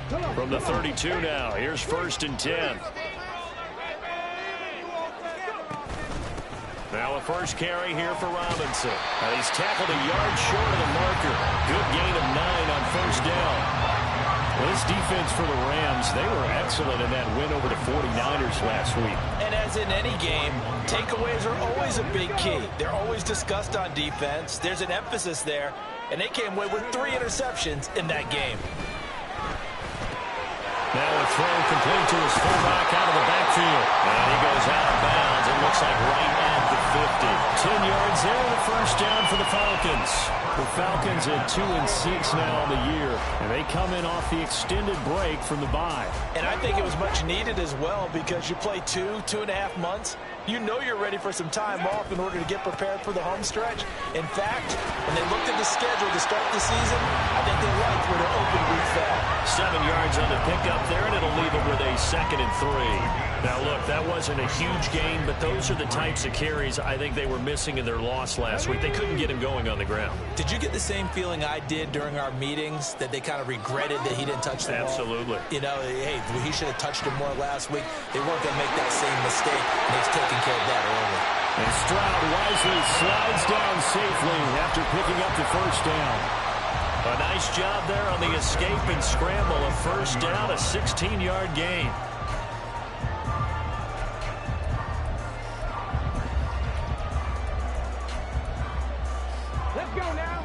From the 32 now, here's 1st and 10. Now a first carry here for Robinson. He's tackled a yard short of the marker. Good gain of 9 on 1st down. Well, this defense for the Rams, they were excellent in that win over the 49ers last week. And as in any game, takeaways are always a big key. They're always discussed on defense. There's an emphasis there, and they came away with 3 interceptions in that game. Now a throw complete to his fullback out of the backfield. And he goes out of bounds. It looks like right at the 50. 10 yards there and a first down for the Falcons. The Falcons at 2-6 now on the year. And they come in off the extended break from the bye. And I think it was much needed as well because you play 2.5 months. You know you're ready for some time off in order to get prepared for the home stretch. In fact, when they looked at the schedule to start the season, I think they liked where their open week fell. 7 yards on the pickup there, and it'll leave them with a 2nd and 3. Now, look, that wasn't a huge gain, but those are the types of carries I think they were missing in their loss last week. They couldn't get him going on the ground. Did you get the same feeling I did during our meetings, that they kind of regretted that he didn't touch the ball? Absolutely. You know, hey, he should have touched him more last week. They weren't going to make that same mistake, and they've taken care of that early. And Stroud wisely slides down safely after picking up the first down. A nice job there on the escape and scramble. A first down, a 16-yard gain. Let's go now.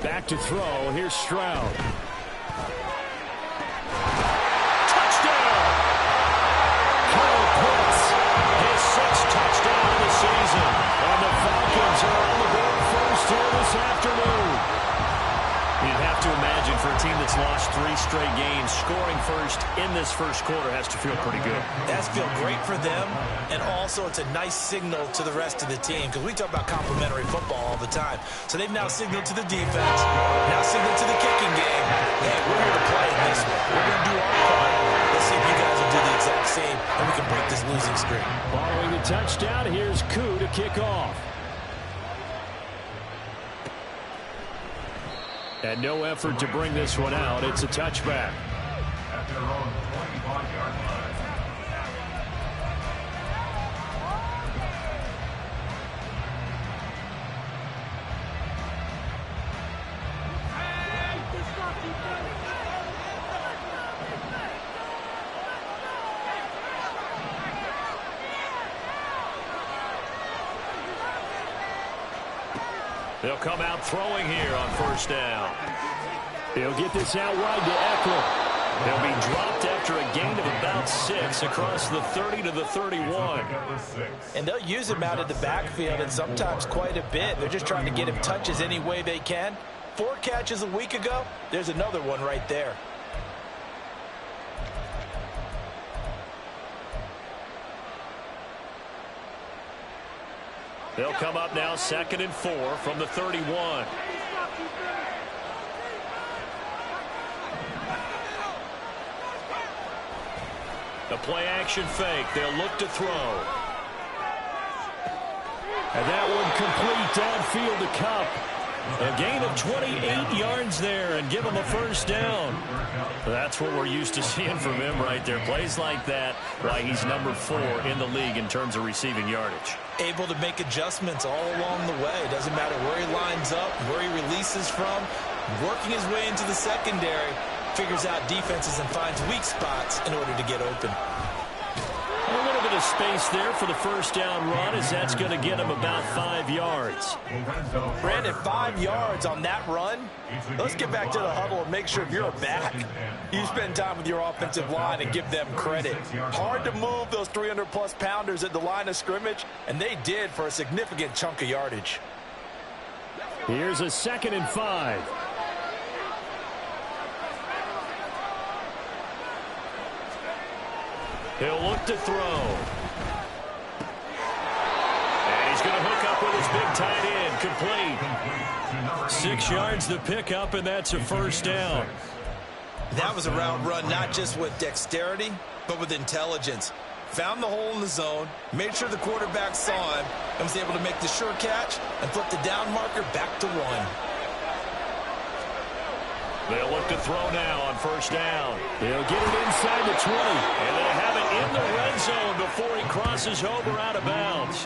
Back to throw. Here's Stroud. Touchdown of the season. And the Falcons are on the board first here this afternoon. You'd have to imagine for a team that's lost 3 straight games, scoring first in this first quarter has to feel pretty good. That's feel great for them, and also it's a nice signal to the rest of the team because we talk about complimentary football all the time. So they've now signaled to the defense, now signaled to the kicking game. Hey, we're here to play in this one. We're going to do our part. Let's see if you guys will do the exact same, and we can break this losing streak. Following the touchdown, here's Koo to kick off. And no effort to bring this one out. It's a touchback. At their own 25-yard line. They'll come out throwing here on first down. He'll get this out wide to Eckler. They'll be dropped after a gain of about 6 across the 30 to the 31. And they'll use him out of the backfield, and sometimes quite a bit. They're just trying to get him touches any way they can. 4 catches a week ago. There's another one right there. They'll come up now 2nd and 4 from the 31. The play action fake. They'll look to throw. And that one complete downfield to Kupp. A gain of 28 yards there and give him a first down. That's what we're used to seeing from him right there. Plays like that, why he's number 4 in the league in terms of receiving yardage. Able to make adjustments all along the way. Doesn't matter where he lines up, where he releases from. Working his way into the secondary, figures out defenses and finds weak spots in order to get open. A little bit of space there for the first down run, as that's going to get him about 5 yards. Brandon, 5 yards on that run. Let's get back to the huddle and make sure if you're a back, you spend time with your offensive line and give them credit. Hard to move those 300-plus pounders at the line of scrimmage, and they did for a significant chunk of yardage. Here's a 2nd and 5. He'll look to throw. And he's going to hook up with his big tight end. Complete. 6 yards the pickup, and that's a first down. That was a route run not just with dexterity, but with intelligence. found the hole in the zone, made sure the quarterback saw him, and was able to make the sure catch and flip the down marker back to 1. They'll look to throw now on first down. They'll get it inside the 20. And they have it in the red zone before he crosses over out of bounds.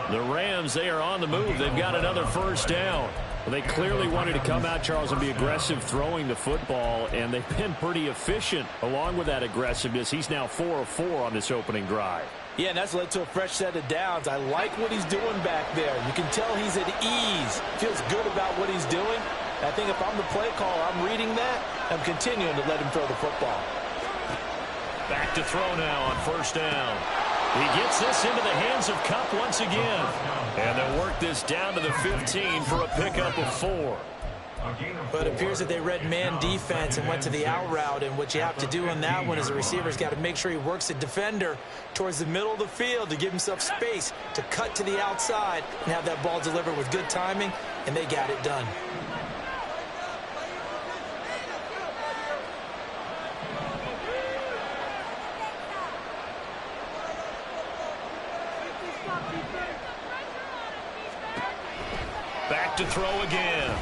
The Rams, they are on the move. They've got another first down. Well, they clearly wanted to come out, Charles, and be aggressive throwing the football, and they've been pretty efficient along with that aggressiveness. He's now 4 of 4 on this opening drive. Yeah, and that's led to a fresh set of downs. I like what he's doing back there. You can tell he's at ease. Feels good about what he's doing. I think if I'm the play caller, I'm reading that. I'm continuing to let him throw the football. Back to throw now on first down. He gets this into the hands of Kupp once again. And they'll work this down to the 15 for a pickup of 4. But it appears that they read man defense and went to the out route. And what you have to do on that one is the receiver's got to make sure he works the defender towards the middle of the field to give himself space to cut to the outside and have that ball delivered with good timing. And they got it done. Back to throw again.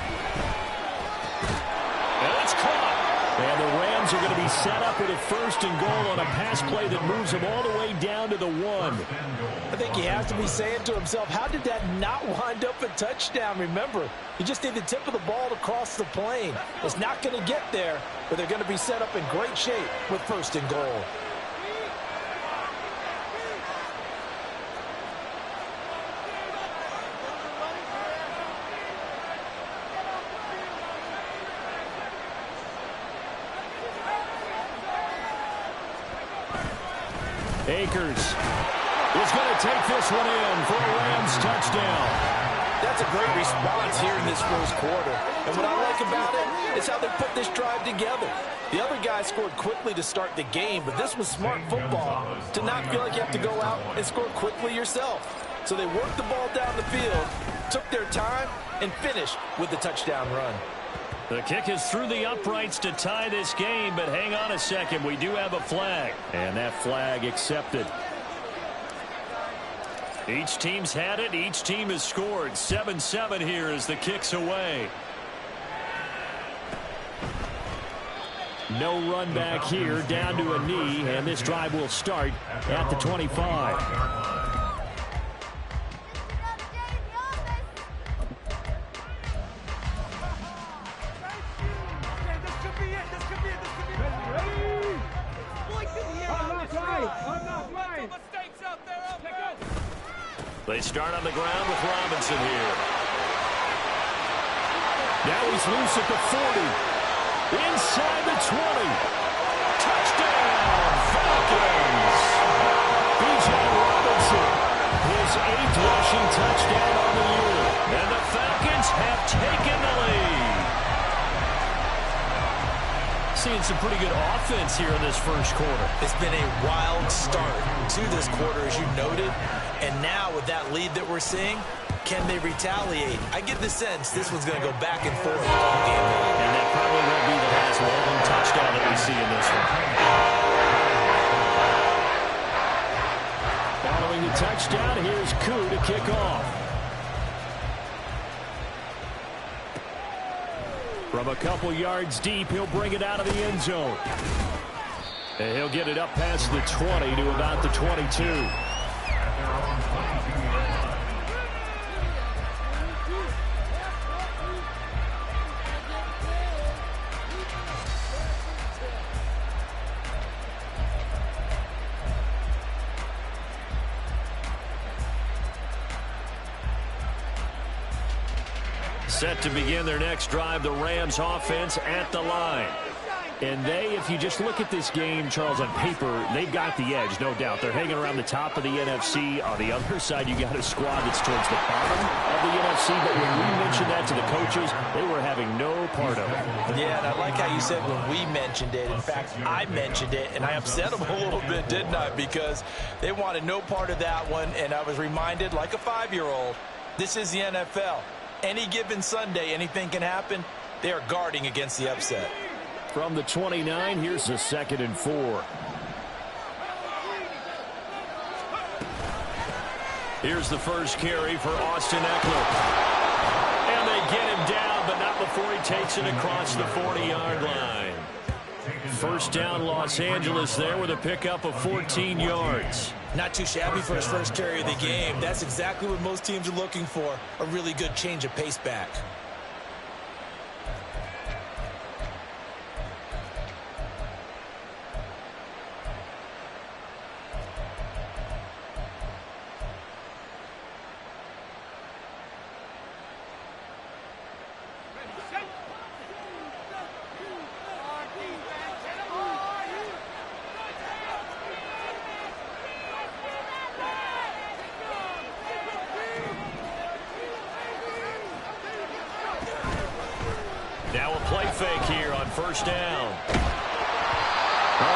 And it's caught. And the Rams are going to be set up with a 1st and goal on a pass play that moves them all the way down to the 1. I think he has to be saying to himself, how did that not wind up a touchdown? Remember, you just need the tip of the ball to cross the plane. It's not going to get there, but they're going to be set up in great shape with 1st and goal. Akers is going to take this one in for a Rams touchdown. That's a great response here in this first quarter. And what I like about it is how they put this drive together. The other guy scored quickly to start the game, but this was smart football to not feel like you have to go out and score quickly yourself. So they worked the ball down the field, took their time, and finished with the touchdown run. The kick is through the uprights to tie this game, but hang on a second. We do have a flag, and that flag accepted. Each team's had it. Each team has scored. 7-7 here as the kick's away. No run back here, down to a knee, and this drive will start at the 25. They start on the ground with Robinson here. Now he's loose at the 40. Inside the 20. Touchdown, Falcons! B.J. Robinson, his 8th rushing touchdown on the year. And the Falcons have taken the lead. Seeing some pretty good offense here in this first quarter. It's been a wild start to this quarter, as you noted. And now with that lead that we're seeing, can they retaliate? I get the sense this one's going to go back and forth all game long. And that probably won't be the last long touchdown that we see in this one. Following the touchdown, here's Koo to kick off. From a couple yards deep, he'll bring it out of the end zone. And he'll get it up past the 20 to about the 22. Set to begin their next drive, the Rams offense at the line. And they, if you just look at this game, Charles, on paper, they've got the edge, no doubt. They're hanging around the top of the NFC. On the other side, you got a squad that's towards the bottom of the NFC. But when we mentioned that to the coaches, they were having no part of it. Yeah, and I like how you said when we mentioned it. In fact, I mentioned it, and I upset them a little bit, didn't I? Because they wanted no part of that one, and I was reminded, like a 5-year-old, this is the NFL. Any given Sunday, anything can happen. They are guarding against the upset. From the 29, here's the 2nd and 4. Here's the first carry for Austin Eckler. And they get him down, but not before he takes it across the 40-yard line. First down, Los Angeles there with a pickup of 14 yards. Not too shabby for his first carry of the game. That's exactly what most teams are looking for, a really good change of pace back. Now a play fake here on first down.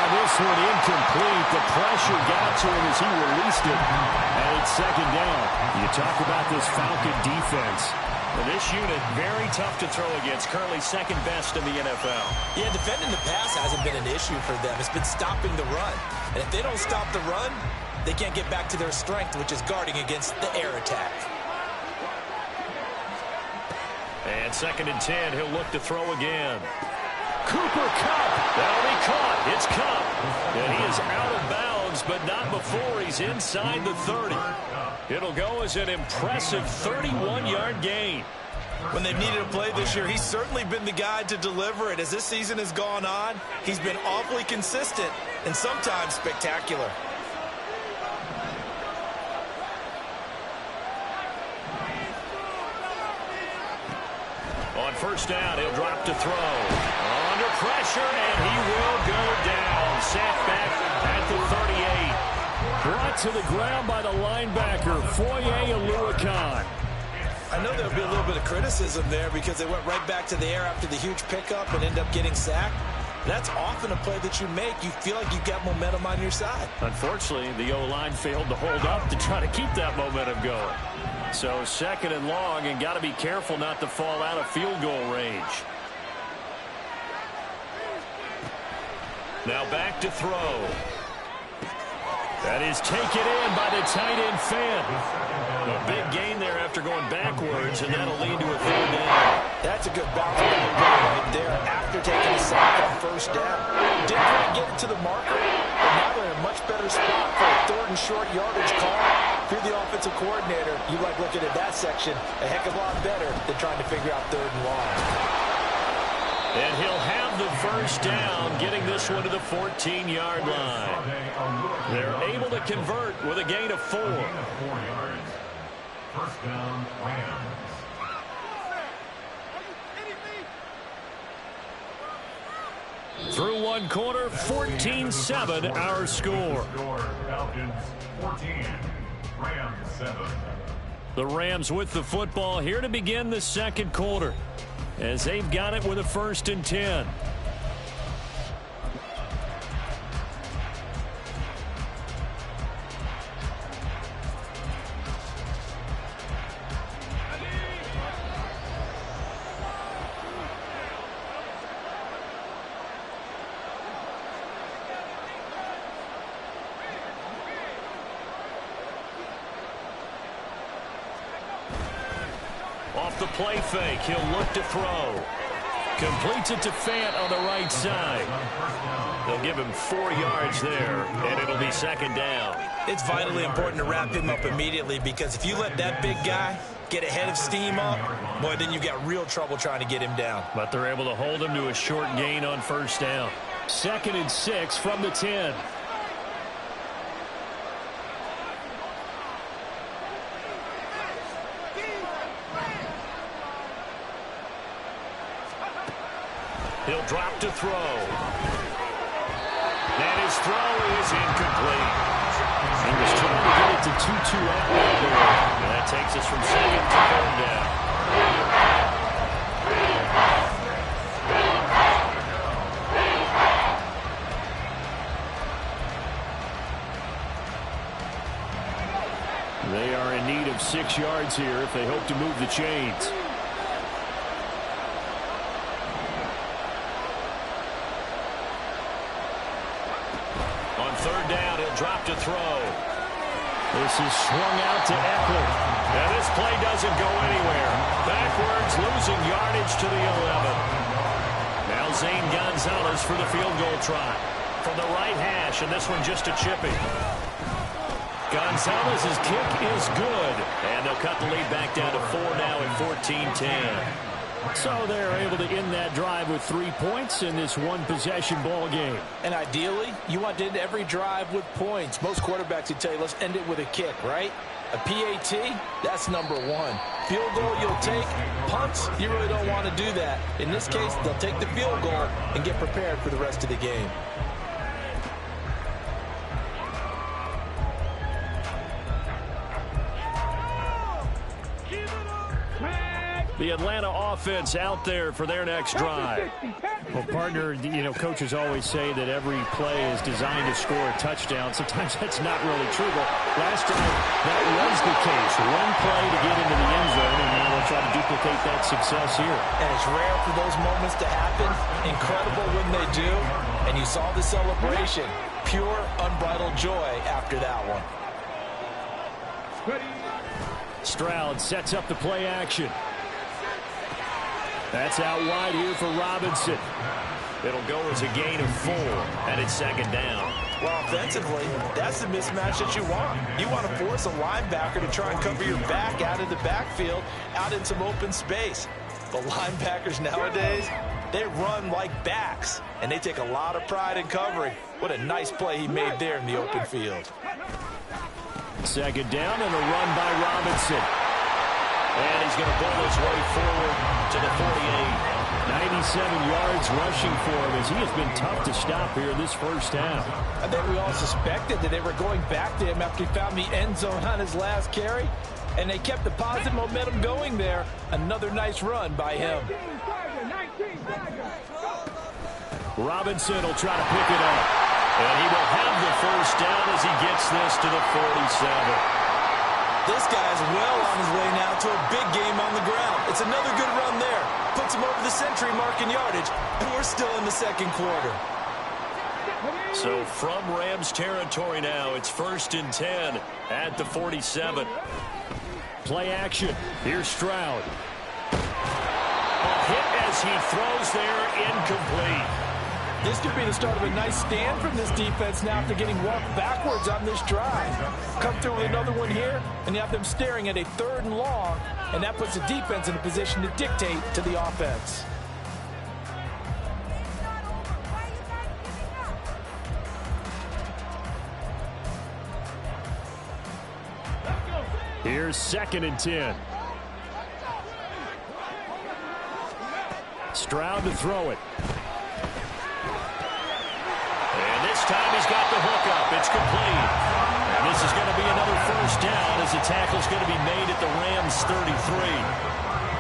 This one incomplete. The pressure got to him as he released it. And it's second down. You talk about this Falcon defense. Well, this unit, very tough to throw against. Currently second best in the NFL. Yeah, defending the pass hasn't been an issue for them. It's been stopping the run. And if they don't stop the run, they can't get back to their strength, which is guarding against the air attack. And second and 10, he'll look to throw again. Cooper Kupp. That'll be caught. It's Kupp. And he is out of bounds, but not before he's inside the 30. It'll go as an impressive 31-yard gain. When they've needed a play this year, he's certainly been the guy to deliver it. As this season has gone on, he's been awfully consistent and sometimes spectacular. On first down, he'll drop to throw. Under pressure, and he will go down. Sacked back at the 38. Brought to the ground by the linebacker, Foye Oluokun. I know there'll be a little bit of criticism there because they went right back to the air after the huge pickup and end up getting sacked. That's often a play that you make. You feel like you've got momentum on your side. Unfortunately, the O-line failed to hold up to try to keep that momentum going. So second and long, and got to be careful not to fall out of field goal range. Now back to throw. That is taken in by the tight end Fant. A big gain there after going backwards, and that'll lead to a third down. That's a good bounce right there after taking a sack on first down. Didn't quite get it to the marker, but now they're in a much better spot for a third and short yardage call. If you're the offensive coordinator, you like looking at that section a heck of a lot better than trying to figure out third and long. And he'll have the first down, getting this one to the 14-yard line. They're able to convert with a gain of 4. First down, Rams. Through one quarter, 14-7 our score. Falcons 14, Rams 7. The Rams with the football here to begin the second quarter, as they've got it with a 1st and 10. Off the play fake, he'll look to throw. Completes it to Fant on the right side. They'll give him 4 yards there, and it'll be second down. It's vitally important to wrap him up immediately, because if you let that big guy get ahead of steam up, boy, then you've got real trouble trying to get him down. But they're able to hold him to a short gain on first down. 2nd and 6 from the 10. He'll drop to throw. And his throw is incomplete. He was trying to get it to 2-2 outlet there. And that takes us from 2nd to 3rd down. They are in need of 6 yards here if they hope to move the chains. On 3rd down, he'll drop to throw. This is swung out to Eckler. And this play doesn't go anywhere. Backwards, losing yardage to the 11. Now Zane Gonzalez for the field goal try. From the right hash, and this one just a chipping. Gonzalez's kick is good. And they'll cut the lead back down to 4 now at 14-10. So they're able to end that drive with 3 points in this one-possession ball game. And ideally, you want to end every drive with points. Most quarterbacks would tell you, let's end it with a kick, right? A PAT, that's number one. Field goal you'll take. Punts, you really don't want to do that. In this case, they'll take the field goal and get prepared for the rest of the game. The Atlanta offense out there for their next drive. Well, partner, you know, coaches always say that every play is designed to score a touchdown. Sometimes that's not really true, but last drive that was the case. One play to get into the end zone, and now they'll try to duplicate that success here. And it's rare for those moments to happen. Incredible when they do. And you saw the celebration. Pure, unbridled joy after that one. Stroud sets up the play action. That's out wide here for Robinson. It'll go as a gain of 4, and it's second down. Well, offensively, that's the mismatch that you want. You want to force a linebacker to try and cover your back out of the backfield, out in some open space. The linebackers nowadays, they run like backs, and they take a lot of pride in covering. What a nice play he made there in the open field. Second down and a run by Robinson. And he's going to pull his way forward to the 48. 97 yards rushing for him as he has been tough to stop here in this first half. I think we all suspected that they were going back to him after he found the end zone on his last carry. And they kept the positive momentum going there. Another nice run by him. Robinson will try to pick it up. And he will have the first down as he gets this to the 47. This guy is well on his way now to a big game on the ground. It's another good run there. Puts him over the century mark in yardage, and we're still in the second quarter. So from Rams territory now, it's 1st and 10 at the 47. Play action. Here's Stroud. A hit as he throws there, incomplete. This could be the start of a nice stand from this defense now after getting walked backwards on this drive. Come through with another one here, and you have them staring at a 3rd and long, and that puts the defense in a position to dictate to the offense. Here's 2nd and 10. Stroud to throw it. This time he's got the hook up. It's complete. And this is going to be another first down as the tackle's going to be made at the Rams 33.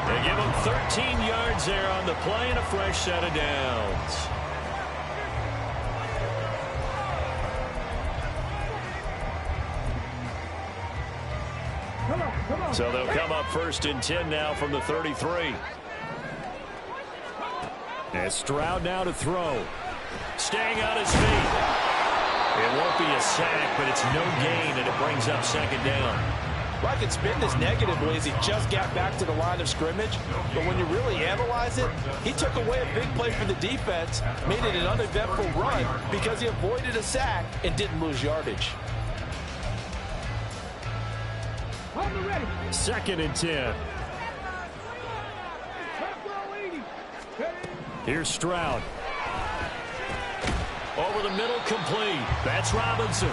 They give him 13 yards there on the play and a fresh set of downs. So they'll come up 1st and 10 now from the 33. And Stroud now to throw. Staying on his feet. It won't be a sack, but it's no gain, and it brings up 2nd down. Well, I could spin this negatively as he just got back to the line of scrimmage. But when you really analyze it, he took away a big play for the defense, made it an uneventful run because he avoided a sack and didn't lose yardage. 2nd and 10. Here's Stroud. Over the middle, complete. That's Robinson.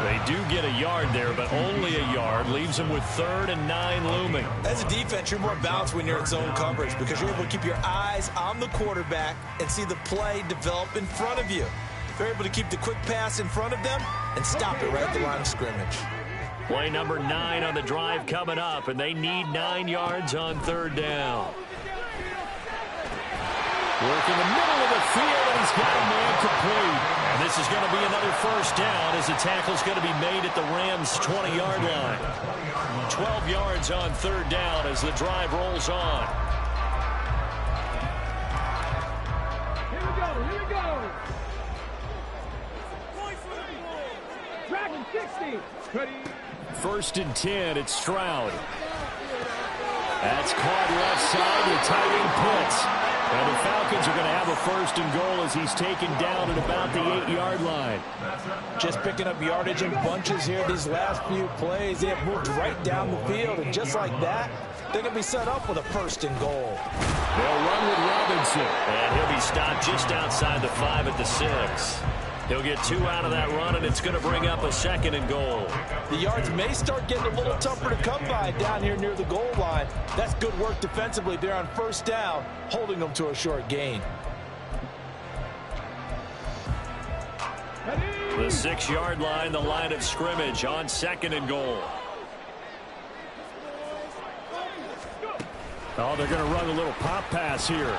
They do get a yard there, but only a yard. Leaves them with 3rd and 9 looming. As a defense, you're more balanced when you're in zone coverage because you're able to keep your eyes on the quarterback and see the play develop in front of you. They're able to keep the quick pass in front of them and stop it right at the line of scrimmage. Play number 9 on the drive coming up, and they need 9 yards on 3rd down. Work in the middle of the field, and he's got a man complete. And this is going to be another first down as the tackle's going to be made at the Rams' 20-yard line. 12 yards on 3rd down as the drive rolls on. Here we go, here we go. Dragon 60. Ready. 1st and 10. It's Stroud. That's caught left side to tight end Pitts. And the Falcons are going to have a 1st and goal as he's taken down at about the 8-yard line. Just picking up yardage in bunches here these last few plays. They have moved right down the field, and just like that, they're going to be set up with a 1st and goal. They'll run with Robinson. And he'll be stopped just outside the 5 at the 6. He'll get 2 out of that run, and it's going to bring up a 2nd and goal. The yards may start getting a little tougher to come by down here near the goal line. That's good work defensively there on 1st down, holding them to a short gain. The 6-yard line, the line of scrimmage on 2nd and goal. Oh, they're going to run a little pop pass here.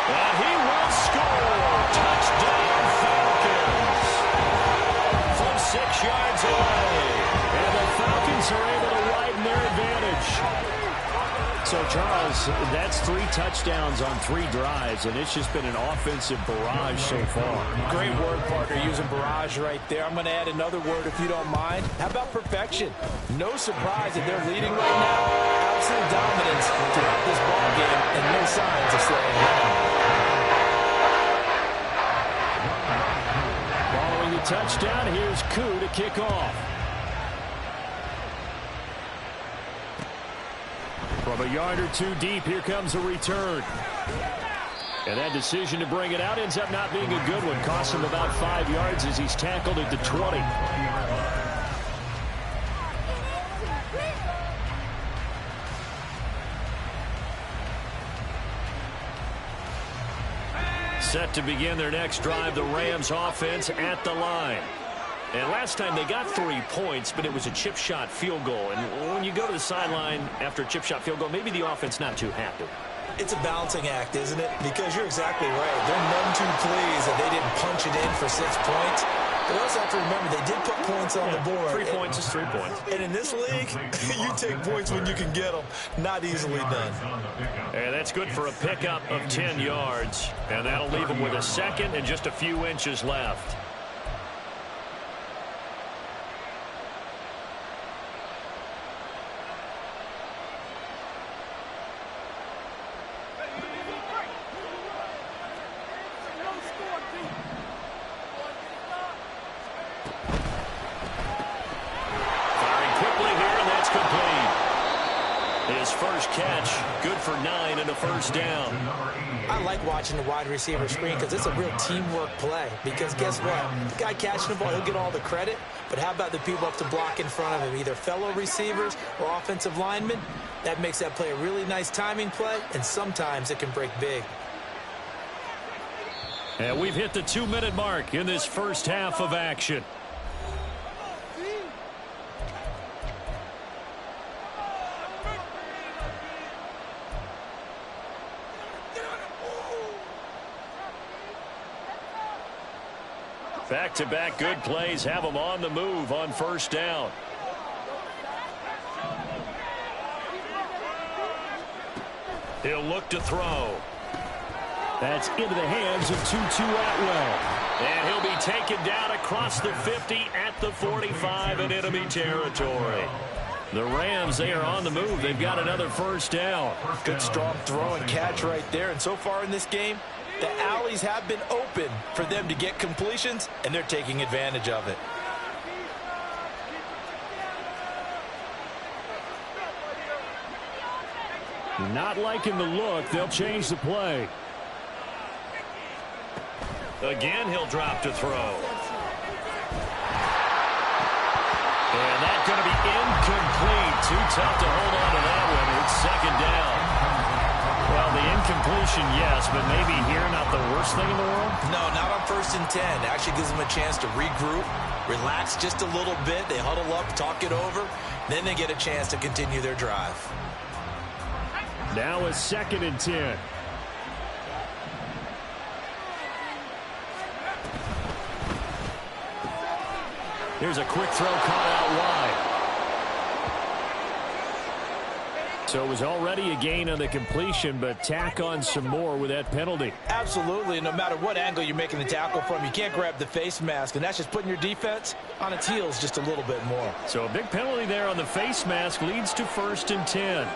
And he will score. Touchdown, Falcons. From 6 yards away. And the Falcons are able to widen their advantage. So, Charles, that's 3 touchdowns on 3 drives, and it's just been an offensive barrage so far. Great word, partner, using barrage right there. I'm going to add another word if you don't mind. How about perfection? No surprise that they're leading right now. Absolute dominance throughout this ball game, and no signs of slowing down. Following the touchdown, here's Koo to kick off. From a yard or 2 deep, here comes a return. And that decision to bring it out ends up not being a good one. Costs him about 5 yards as he's tackled at the 20. Set to begin their next drive, the Rams offense at the line. And last time they got 3 points, but it was a chip shot field goal. And when you go to the sideline after a chip shot field goal, maybe the offense not too happy. It's a balancing act, isn't it? Because you're exactly right. They're none too pleased that they didn't punch it in for 6 points. But we also have to remember they did put points on the board. 3 points is 3 points. And in this league, you take points when you can get them. Not easily done. And that's good for a pickup of 10 yards. And that'll leave them with a 2nd and just a few inches left. Catch, good for 9 and a 1st down. I like watching the wide receiver screen because it's a real teamwork play. Because guess what? The guy catching the ball, he'll get all the credit. But how about the people up to block in front of him, either fellow receivers or offensive linemen? That makes that play a really nice timing play, and sometimes it can break big. And we've hit the 2-minute mark in this first half of action. Back-to-back good plays have them on the move on 1st down. He'll look to throw. That's into the hands of Tutu Atwell. And he'll be taken down across the 50 at the 45 in enemy territory. The Rams, they are on the move. They've got another 1st down. Good strong throw and catch right there. And so far in this game, the alleys have been open for them to get completions, and they're taking advantage of it. Not liking the look. They'll change the play. Again, he'll drop to throw. And that's going to be incomplete. Too tough to hold on to that one. It's 2nd down. Well, the incompletion, yes, but maybe here not the worst thing in the world? No, not on 1st and 10. It actually gives them a chance to regroup, relax just a little bit. They huddle up, talk it over. Then they get a chance to continue their drive. Now a 2nd and 10. Here's a quick throw caught out wide. So it was already a gain on the completion, but tack on some more with that penalty. Absolutely. No matter what angle you're making the tackle from, you can't grab the face mask, and that's just putting your defense on its heels just a little bit more. So a big penalty there on the face mask leads to 1st and 10.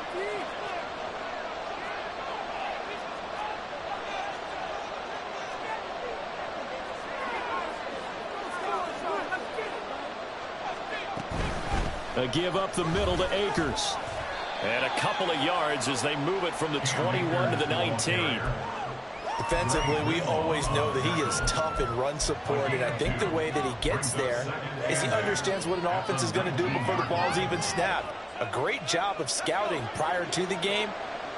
A give up the middle to Akers. And a couple of yards as they move it from the 21 to the 19. Defensively, we always know that he is tough in run support, and I think the way that he gets there is he understands what an offense is going to do before the ball's even snapped. A great job of scouting prior to the game,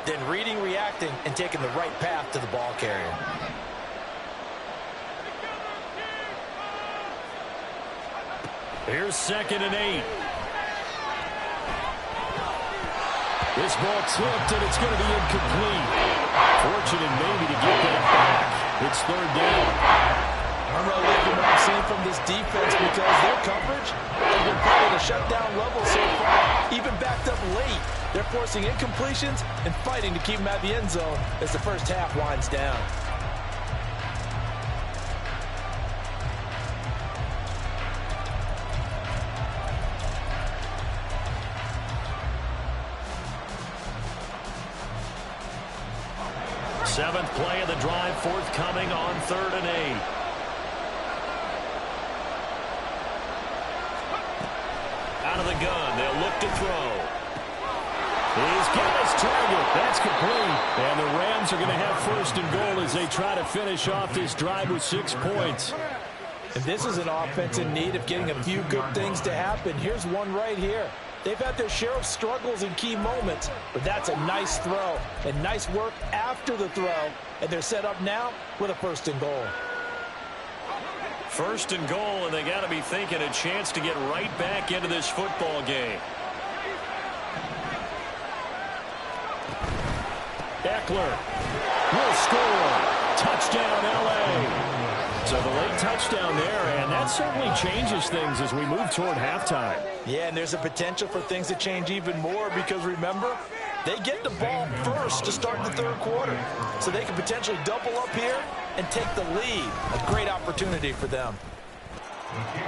then reading, reacting, and taking the right path to the ball carrier. Here's 2nd and 8. This ball tipped, and it's going to be incomplete. Fortunate maybe to get that back. It's 3rd down. I'm really liking what I'm seeing from this defense because their coverage has been playing at a shutdown level so far, even backed up late. They're forcing incompletions and fighting to keep them out of the end zone as the first half winds down. Seventh play of the drive forthcoming on 3rd and 8. Out of the gun, they'll look to throw. He's got his target. That's complete. And the Rams are going to have 1st and goal as they try to finish off this drive with 6 points. And this is an offense in need of getting a few good things to happen. Here's one right here. They've had their share of struggles in key moments, but that's a nice throw and nice work after the throw, and they're set up now with a 1st and goal. 1st and goal, and they got to be thinking a chance to get right back into this football game. Eckler will score. Touchdown, L.A. So the late touchdown there, and that certainly changes things as we move toward halftime. Yeah, and there's a potential for things to change even more because, remember, they get the ball first to start the 3rd quarter. So they can potentially double up here and take the lead. A great opportunity for them.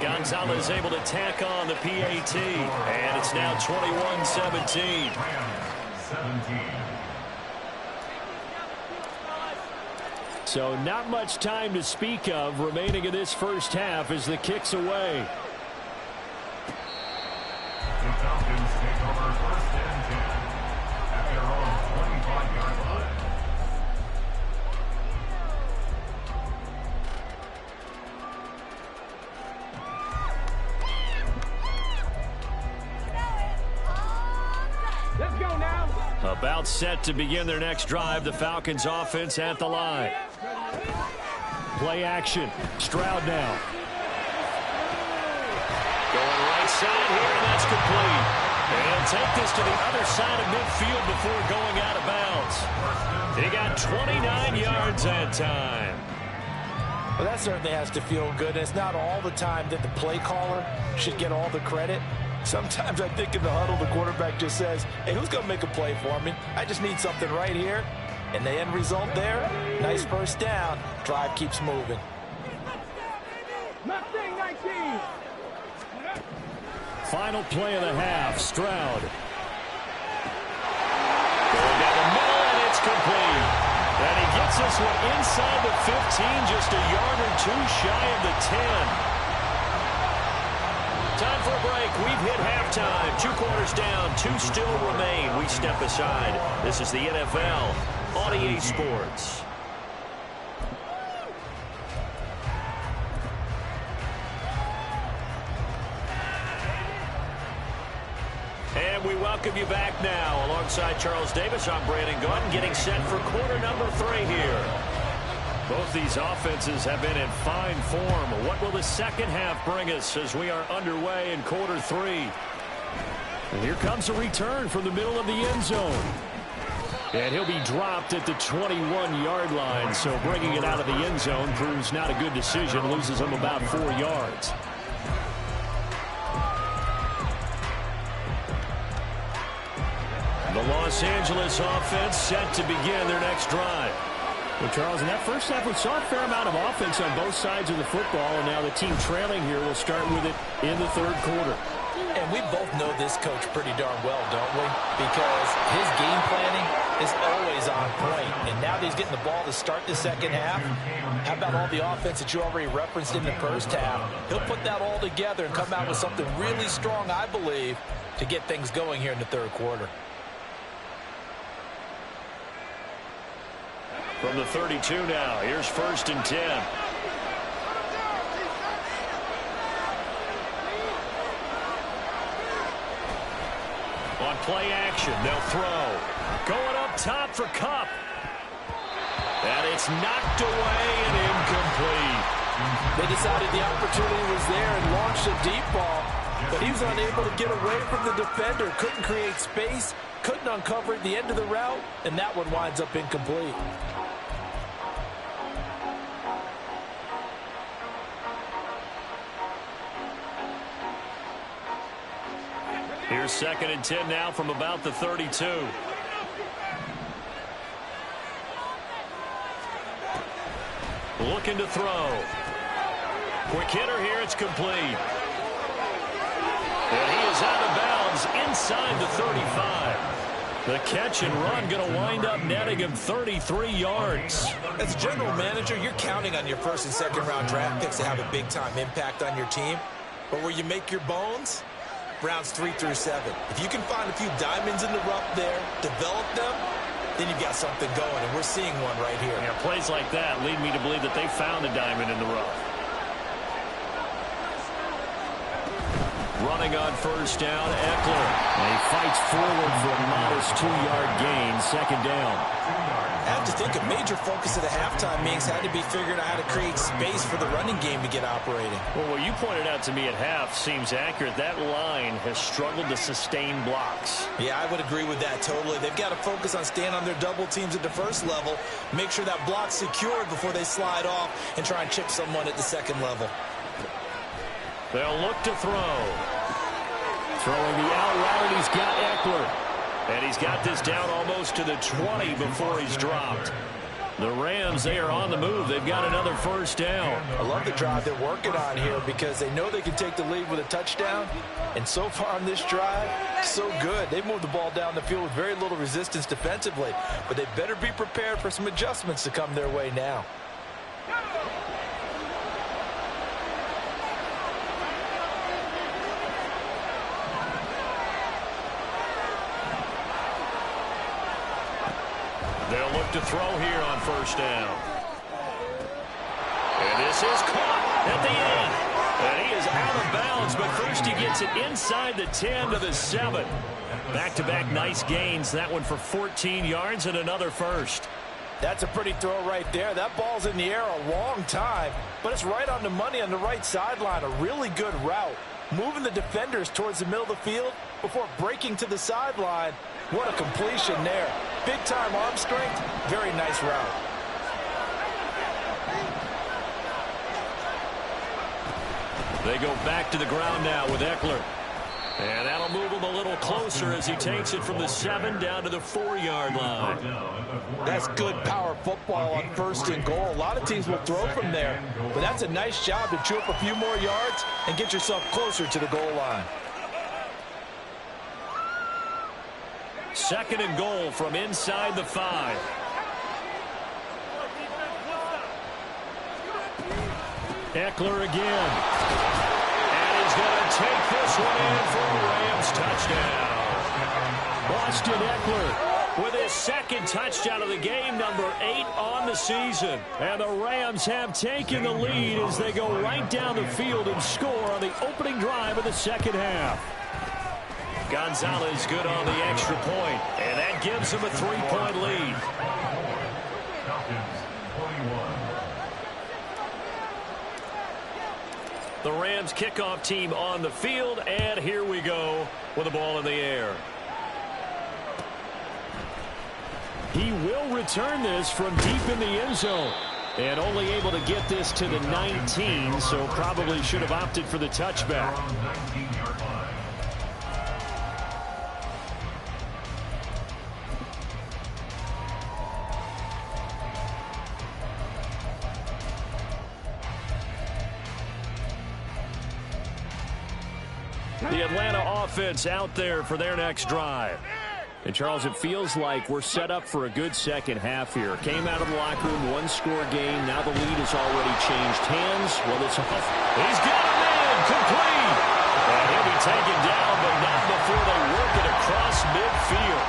Gonzalez able to tack on the PAT, and it's now 21-17. 17. So not much time to speak of remaining in this first half as the kick's away. The Falcons take over 1st and 10 at their own 25-yard line. Let's go now. About set to begin their next drive. The Falcons offense at the line. Play action. Stroud now. Going right side here, and that's complete. And take this to the other side of midfield before going out of bounds. He got 29 yards that time. Well, that certainly has to feel good. It's not all the time that the play caller should get all the credit. Sometimes I think in the huddle, the quarterback just says, hey, who's going to make a play for me? I just need something right here. And the end result there, nice 1st down. Drive keeps moving. Mustang 19. Final play of the half. Stroud. Going down the middle, and it's complete. And he gets this one inside the 15, just a yard or 2 shy of the 10. Time for a break. We've hit halftime. 2 quarters down. 2 still remain. We step aside. This is the NFL on EA Sports. And we welcome you back now. Alongside Charles Davis, I'm Brandon Gordon, getting set for quarter number 3 here. Both these offenses have been in fine form. What will the second half bring us as we are underway in quarter 3? And here comes a return from the middle of the end zone. And he'll be dropped at the 21-yard line, so bringing it out of the end zone proves not a good decision, loses him about 4 yards. The Los Angeles offense set to begin their next drive. Well, Charles, in that first half, we saw a fair amount of offense on both sides of the football, and now the team trailing here will start with it in the third quarter. And we both know this coach pretty darn well, don't we? Because his game planning is always on point. And now that he's getting the ball to start the second half, how about all the offense that you already referenced in the first half? He'll put that all together and come out with something really strong, I believe, to get things going here in the third quarter. From the 32 now, here's 1st and 10. On play action, they'll throw. Going up top for Kupp. And it's knocked away and incomplete. They decided the opportunity was there and launched a deep ball, but he was unable to get away from the defender. Couldn't create space, couldn't uncover at the end of the route, and that one winds up incomplete. Here's 2nd and 10 now from about the 32. Looking to throw. Quick hitter here, it's complete. And he is out of bounds inside the 35. The catch and run going to wind up netting him 33 yards. As a general manager, you're counting on your first and second round draft picks to have a big-time impact on your team. But where you make your bones, rounds 3 through 7. If you can find a few diamonds in the rough there, develop them, then you've got something going, and we're seeing one right here. Yeah, plays like that lead me to believe that they found a diamond in the rough. Running on 1st down, Eckler. And he fights forward for a modest 2-yard gain, 2nd down. I have to think a major focus of the halftime meetings had to be figuring out how to create space for the running game to get operating. Well, what you pointed out to me at half seems accurate. That line has struggled to sustain blocks. Yeah, I would agree with that totally. They've got to focus on staying on their double teams at the first level, make sure that block's secured before they slide off and try and chip someone at the second level. They'll look to throw. Throwing the out route, he's got Eckler. And he's got this down almost to the 20 before he's dropped. The Rams, they are on the move. They've got another 1st down. I love the drive they're working on here because they know they can take the lead with a touchdown. And so far on this drive, so good. They moved the ball down the field with very little resistance defensively. But they better be prepared for some adjustments to come their way now. They'll look to throw here on 1st down. And this is caught at the end. And he is out of bounds, but first he gets it inside the 10 to the 7. Back-to-back nice gains. That one for 14 yards and another 1st. That's a pretty throw right there. That ball's in the air a long time, but it's right on the money on the right sideline. A really good route. Moving the defenders towards the middle of the field before breaking to the sideline. What a completion there. Big-time arm strength. Very nice route. They go back to the ground now with Eckler. And that'll move him a little closer as he takes it from the 7 down to the 4-yard line. That's good power football on 1st and goal. A lot of teams will throw from there, but that's a nice job to chew up a few more yards and get yourself closer to the goal line. 2nd and goal from inside the 5. Eckler again. And he's going to take this one in for a Rams touchdown. Austin Eckler with his 2nd touchdown of the game, number 8 on the season. And the Rams have taken the lead as they go right down the field and score on the opening drive of the 2nd half. Gonzalez good on the extra point, and that gives him a 3-point lead. The Rams kickoff team on the field, and here we go with the ball in the air. He will return this from deep in the end zone. And only able to get this to the 19, so probably should have opted for the touchback. The Atlanta offense out there for their next drive. And, Charles, it feels like we're set up for a good second half here. Came out of the locker room, one-score game. Now the lead has already changed hands. Well, it's off. He's got him in. Complete. And he'll be taken down, but not before they work it across midfield.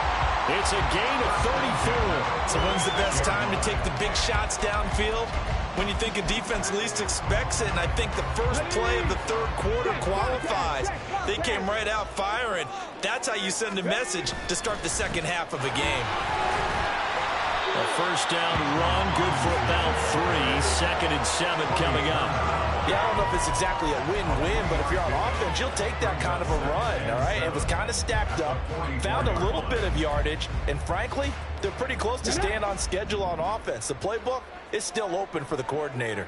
It's a gain of 34. So when's the best time to take the big shots downfield? When you think a defense least expects it, and I think the first play of the third quarter qualifies. They came right out firing. That's how you send a message to start the second half of a game. A first down run, good for about 3. 2nd and 7 coming up. Yeah, I don't know if it's exactly a win-win, but if you're on offense, you'll take that kind of a run, all right? It was kind of stacked up, found a little bit of yardage, and frankly, they're pretty close to staying on schedule on offense. The playbook is still open for the coordinator.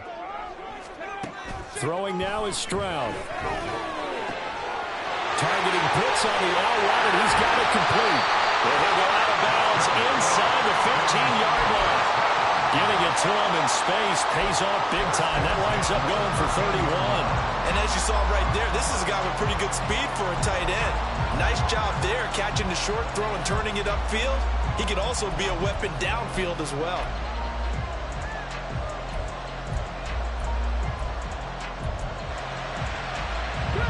Throwing now is Stroud. Targeting Pitts on the out route, and he's got it complete. He'll go out of bounds inside the 15-yard line. Giving it to him in space pays off big time. That winds up going for 31. And as you saw right there, this is a guy with pretty good speed for a tight end. Nice job there, catching the short throw and turning it upfield. He can also be a weapon downfield as well.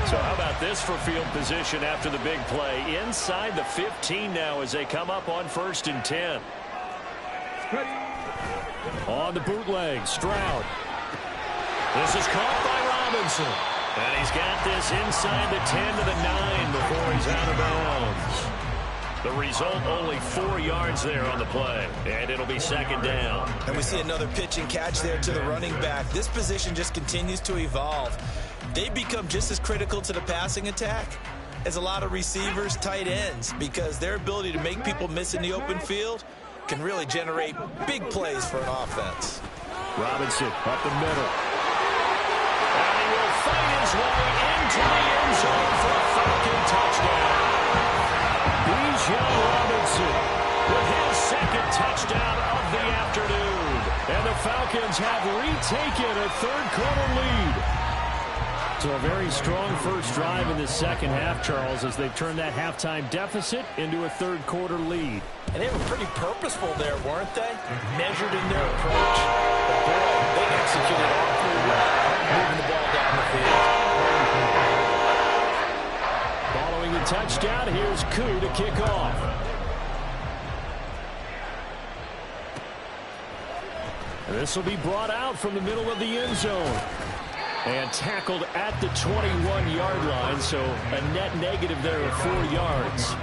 So how about this for field position after the big play? Inside the 15 now as they come up on 1st and 10. On the bootleg, Stroud. This is caught by Robinson. And he's got this inside the 10 to the 9 before he's out of bounds. The result, only 4 yards there on the play. And it'll be 2nd down. And we see another pitch and catch there to the running back. This position just continues to evolve. They become just as critical to the passing attack as a lot of receivers, tight ends, because their ability to make people miss in the open field can really generate big plays for an offense. Robinson up the middle. And he will fight his way into the end zone for a Falcon touchdown. Bijan Robinson with his 2nd touchdown of the afternoon. And the Falcons have retaken a third-quarter lead. So a very strong first drive in the second half, Charles, as they've turned that halftime deficit into a third-quarter lead. And they were pretty purposeful there, weren't they? Measured in their approach. But boy, they executed awfully well, moving the ball down the field. Following the touchdown, here's Koo to kick off. And this will be brought out from the middle of the end zone. And tackled at the 21-yard line, so a net negative there of 4 yards.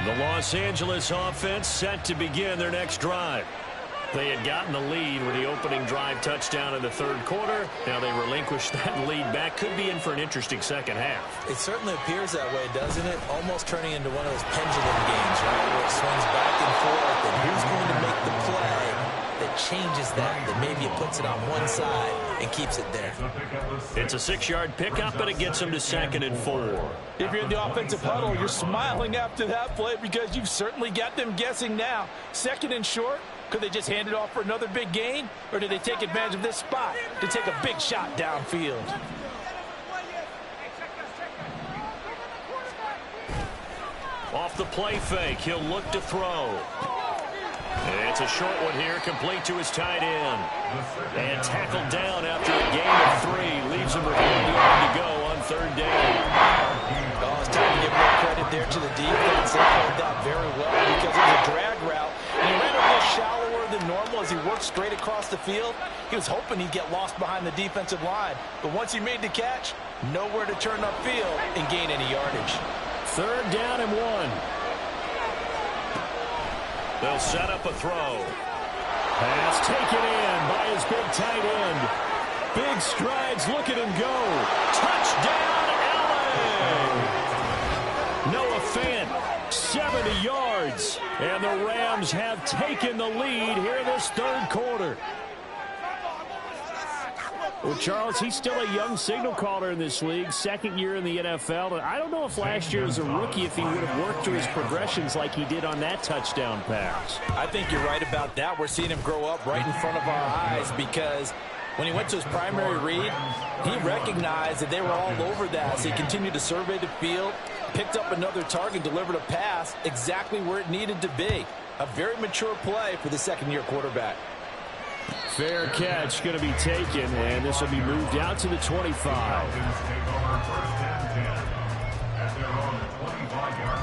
The Los Angeles offense set to begin their next drive. They had gotten the lead with the opening drive touchdown in the third quarter. Now they relinquish that lead back. Could be in for an interesting second half. It certainly appears that way, doesn't it? Almost turning into one of those pendulum games, right, where it swings back and forth, and who's going to make the play that changes that maybe it puts it on one side and keeps it there. It's a 6-yard pickup, but it gets them to 2nd and 4. If you're in the offensive huddle, you're smiling after that play because you've certainly got them guessing now. 2nd and short. Could they just hand it off for another big gain? Or do they take advantage of this spot to take a big shot downfield? Off the play fake, he'll look to throw. And it's a short one here, complete to his tight end. And tackled down after a gain of 3. Leaves him with 1 yard to go on 3rd down. Oh, it's time to give more credit there to the defense. They played that very well because it was a drag route. And he ran a little shallower than normal as he worked straight across the field. He was hoping he'd get lost behind the defensive line. But once he made the catch, nowhere to turn upfield and gain any yardage. 3rd down and 1. They'll set up a throw. Pass taken in by his big tight end. Big strides, look at him go. Touchdown, LA! Noah Fant, 70 yards. And the Rams have taken the lead here in this third quarter. Well, Charles, he's still a young signal caller in this league, second year in the NFL. I don't know if last year as a rookie if he would have worked through his progressions like he did on that touchdown pass. I think you're right about that. We're seeing him grow up right in front of our eyes because when he went to his primary read, he recognized that they were all over that. So he continued to survey the field, picked up another target, delivered a pass exactly where it needed to be. A very mature play for the second-year quarterback. Fair catch going to be taken, and this will be moved out to the 25. Falcons take over first and 10 at their own 25-yard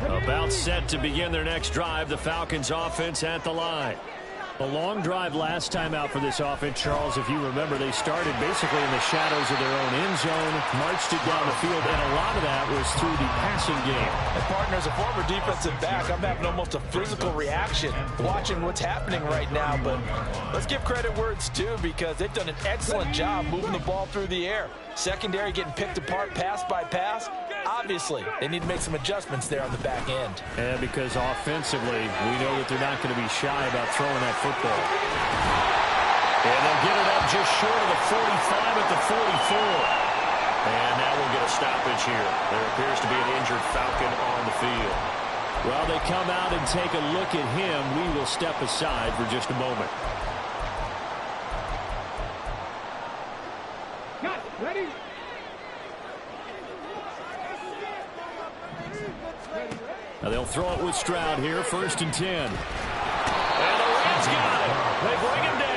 line. About set to begin their next drive, the Falcons offense at the line. A long drive last time out for this offense, Charles. If you remember, they started basically in the shadows of their own end zone, marched it down the field, and a lot of that was through the passing game. And partner, as a former defensive back, I'm having almost a physical reaction watching what's happening right now. But let's give credit where it's due because they've done an excellent job moving the ball through the air. Secondary getting picked apart pass by pass. Obviously, they need to make some adjustments there on the back end. And because offensively, we know that they're not going to be shy about throwing that football. And they'll get it up just short of the 45 at the 44. And now we'll get a stoppage here. There appears to be an injured Falcon on the field. While they come out and take a look at him, we will step aside for just a moment. Ready? Now they'll throw it with Stroud here, 1st and 10. And the Rams got it. They bring him down.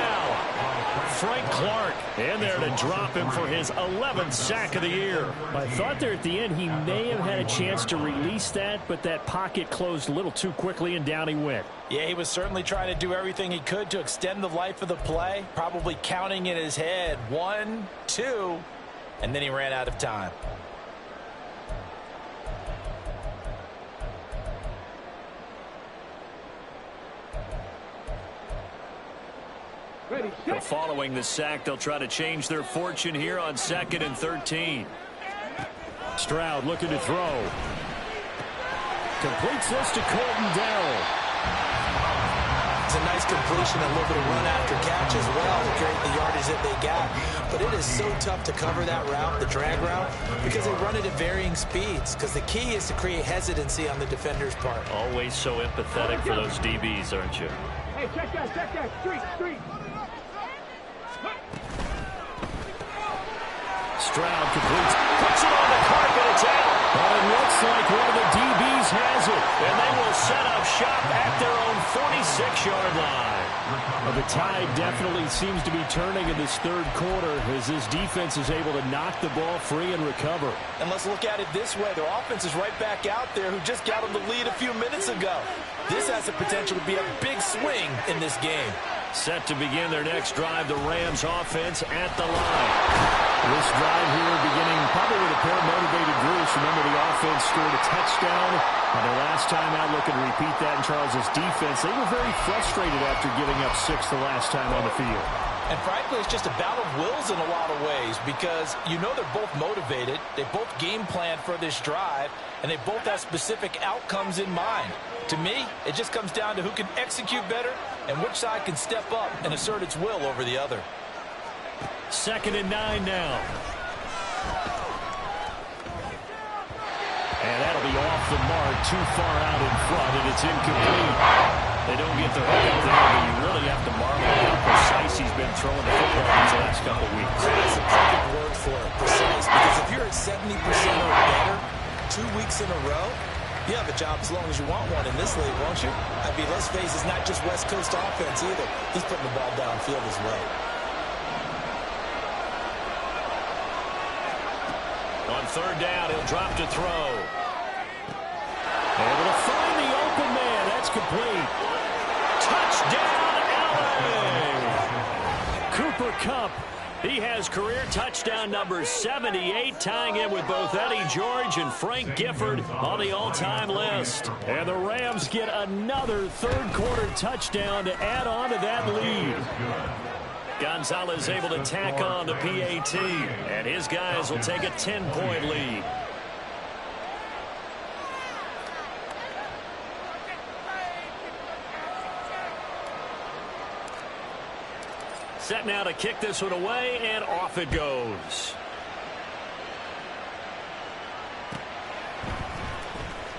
Frank Clark in there to drop him for his 11th sack of the year. I thought there at the end he may have had a chance to release that, but that pocket closed a little too quickly and down he went. Yeah, he was certainly trying to do everything he could to extend the life of the play, probably counting in his head 1, 2, and then he ran out of time. So following the sack, they'll try to change their fortune here on 2nd and 13. Stroud looking to throw. Completes this to Colton Darrell. It's a nice completion, a little bit of run after catch as well to create the yardage that they got. But it is so tough to cover that route, the drag route, because they run it at varying speeds. Because the key is to create hesitancy on the defender's part. Always so empathetic for those DBs, aren't you? Hey, check that. Street. Stroud completes. Puts it on the carpet. It's out. But it looks like one of the DBs has it. And they will set up shop at their own 46-yard line. Well, the tide definitely seems to be turning in this third quarter as this defense is able to knock the ball free and recover. And let's look at it this way. Their offense is right back out there who just got them the lead a few minutes ago. This has the potential to be a big swing in this game. Set to begin their next drive, the Rams offense at the line. This drive here beginning probably with a pair of motivated groups. Remember, the offense scored a touchdown on their last time out. Looking to repeat that in Charles's defense. They were very frustrated after giving up 6 the last time on the field. And frankly, it's just a battle of wills in a lot of ways because you know they're both motivated. They both game plan for this drive, and they both have specific outcomes in mind. To me, it just comes down to who can execute better and which side can step up and assert its will over the other. 2nd and 9 now. And that'll be off the mark, too far out in front, and it's incomplete. They don't get the hook out there, but you really have to marvel at how precise he's been throwing the football these last couple weeks. That's a perfect word for it, precise. Because if you're at 70% or better 2 weeks in a row, you have a job as long as you want one in this league, won't you? I mean, let's face it, it's not just West Coast offense either. He's putting the ball downfield as well. On 3rd down, he'll drop to throw. Able to find the open man. That's complete. Touchdown, LA! Cooper Kupp. He has career touchdown number 78, tying him with both Eddie George and Frank Gifford on the all-time list. And the Rams get another third-quarter touchdown to add on to that lead. Gonzalez able to tack on the PAT, and his guys will take a 10-point lead. Set now to kick this one away, and off it goes.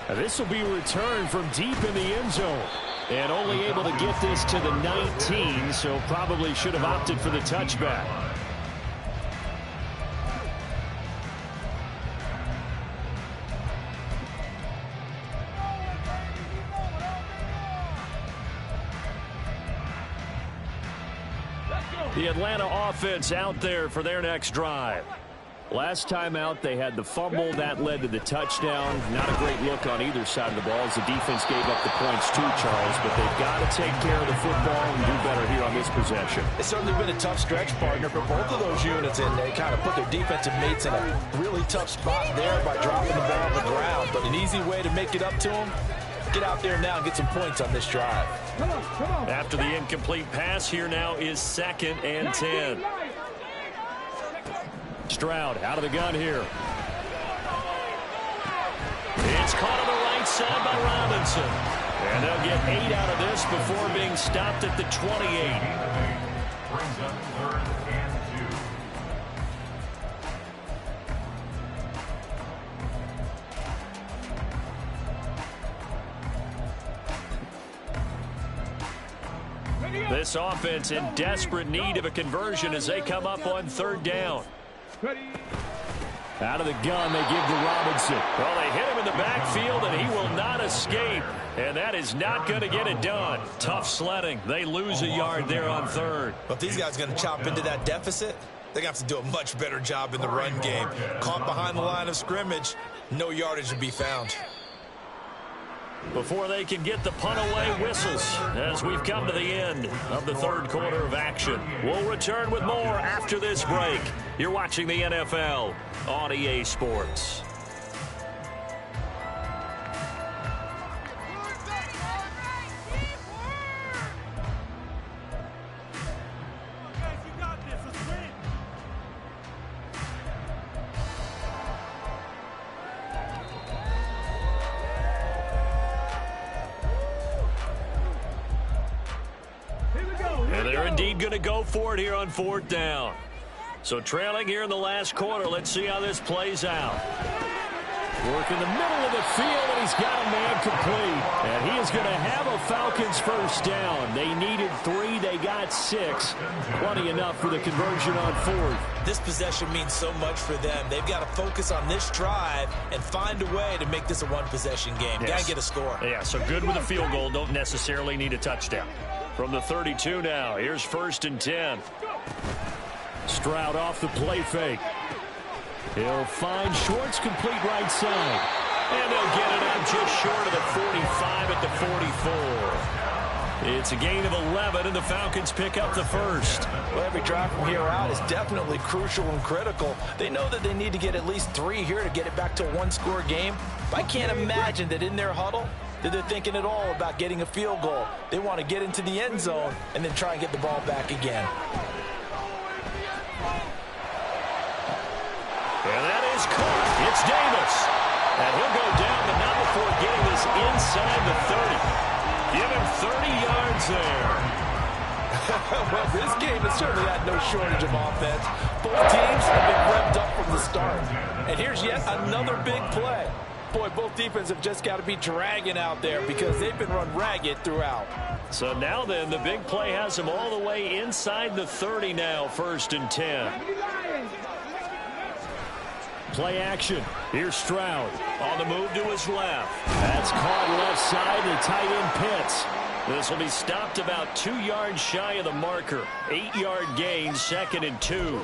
This will be returned from deep in the end zone. And only able to get this to the 19, so probably should have opted for the touchback. The Atlanta offense out there for their next drive. Last time out, they had the fumble. That led to the touchdown. Not a great look on either side of the ball as the defense gave up the points too, Charles. But they've got to take care of the football and do better here on this possession. It's certainly been a tough stretch, partner, for both of those units, and they kind of put their defensive mates in a really tough spot there by dropping the ball on the ground. But an easy way to make it up to them, get out there now and get some points on this drive. Come on. After the incomplete pass, here now is 2nd and 10. Stroud out of the gun here. It's caught on the right side by Robinson. And they'll get 8 out of this before being stopped at the 28. Brings up 3rd and 2. This offense in desperate need of a conversion as they come up on 3rd down. Out of the gun, they give to Robinson. Well, they hit him in the backfield, and he will not escape. And that is not going to get it done. Tough sledding. They lose a yard there on 3rd. But if these guys are going to chop into that deficit, they're going to have to do a much better job in the run game. Caught behind the line of scrimmage, no yardage to be found. Before they can get the punt away, whistles as we've come to the end of the 3rd quarter of action. We'll return with more after this break. You're watching the NFL on EA Sports. And they're indeed going to go for it here on 4th down. So trailing here in the last quarter, let's see how this plays out. Work in the middle of the field, and he's got a man complete. And he is going to have a Falcons 1st down. They needed 3, they got 6. Plenty enough for the conversion on 4th. This possession means so much for them. They've got to focus on this drive and find a way to make this a one-possession game. Yes. Got to get a score. Yeah, so good with a field goal. Don't necessarily need a touchdown. From the 32 now, here's 1st and 10. Stroud off the play fake. He'll find Schwartz complete right side. And they'll get it out just short of the 45 at the 44. It's a gain of 11, and the Falcons pick up the 1st. Well, every drive from here out is definitely crucial and critical. They know that they need to get at least 3 here to get it back to a one-score game. But I can't imagine that in their huddle that they're thinking at all about getting a field goal. They want to get into the end zone and then try and get the ball back again. And that is caught. It's Davis. And he'll go down, but not before getting this inside the 30. Give him 30 yards there. Well, this game has certainly had no shortage of offense. Both teams have been revved up from the start. And here's yet another big play. Boy, both defenses have just got to be dragging out there because they've been run ragged throughout. So now then, the big play has them all the way inside the 30 now, 1st and 10. Play action. Here's Stroud on the move to his left. That's caught left side. The tight end Pitts. This will be stopped about 2 yards shy of the marker. 8-yard gain, 2nd and 2.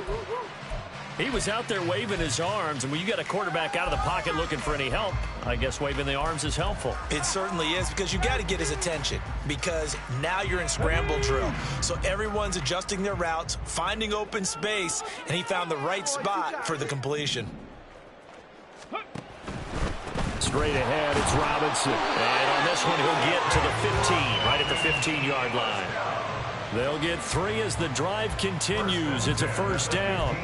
He was out there waving his arms, and when you got a quarterback out of the pocket looking for any help, I guess waving the arms is helpful. It certainly is, because you got to get his attention, because now you're in scramble drill. So everyone's adjusting their routes, finding open space, and he found the right spot for the completion. Straight ahead, it's Robinson. And on this one, he'll get to the 15, right at the 15-yard line. They'll get 3 as the drive continues. It's a first down.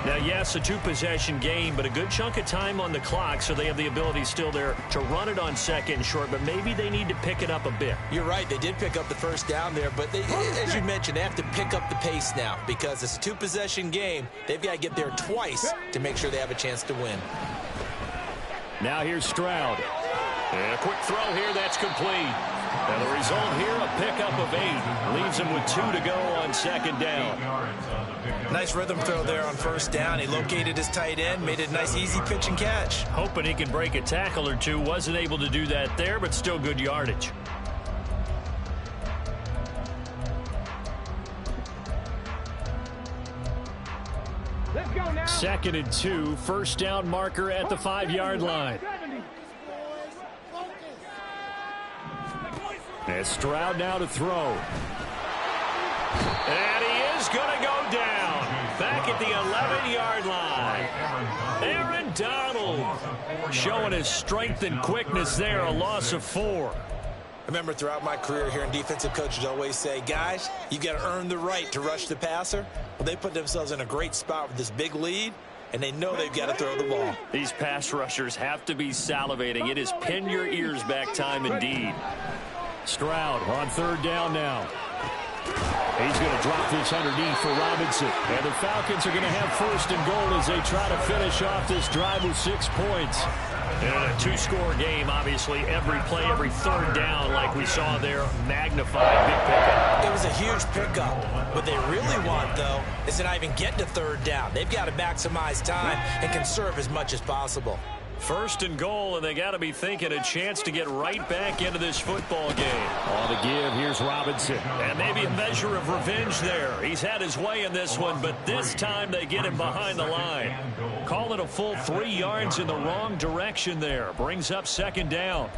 Now, yes, a 2-possession game, but a good chunk of time on the clock, so they have the ability still there to run it on second and short, but maybe they need to pick it up a bit. You're right. They did pick up the first down there, but as you mentioned, they have to pick up the pace now because it's a 2-possession game. They've got to get there twice to make sure they have a chance to win. Now here's Stroud. And a quick throw here, that's complete. And the result here, a pickup of 8. Leaves him with 2 to go on second down. Nice rhythm throw there on first down. He located his tight end, made it a nice easy pitch and catch. Hoping he can break a tackle or two. Wasn't able to do that there, but still good yardage. Let's go now. 2nd and 2, first down marker at the 5-yard line. And Stroud now to throw. And he is going to go down. Back at the 11-yard line. Aaron Donald showing his strength and quickness there, a loss of 4. I remember throughout my career here in defensive coaches always say, guys, you got to earn the right to rush the passer. Well, they put themselves in a great spot with this big lead, and they know they've got to throw the ball. These pass rushers have to be salivating. It is pin your ears back time indeed. Stroud on 3rd down now. He's going to drop this underneath for Robinson. And the Falcons are going to have 1st and goal as they try to finish off this drive with 6 points. And a 2-score game, obviously, every play, every 3rd down, like we saw there, magnified, big pickup. It was a huge pickup. What they really want, though, is to not even get to 3rd down. They've got to maximize time and conserve as much as possible. 1st and goal, and they got to be thinking a chance to get right back into this football game. On the give, here's Robinson. And maybe a measure of revenge there. He's had his way in this one, but this time they get him behind the line. Call it a full 3 yards in the wrong direction there. Brings up 2nd down.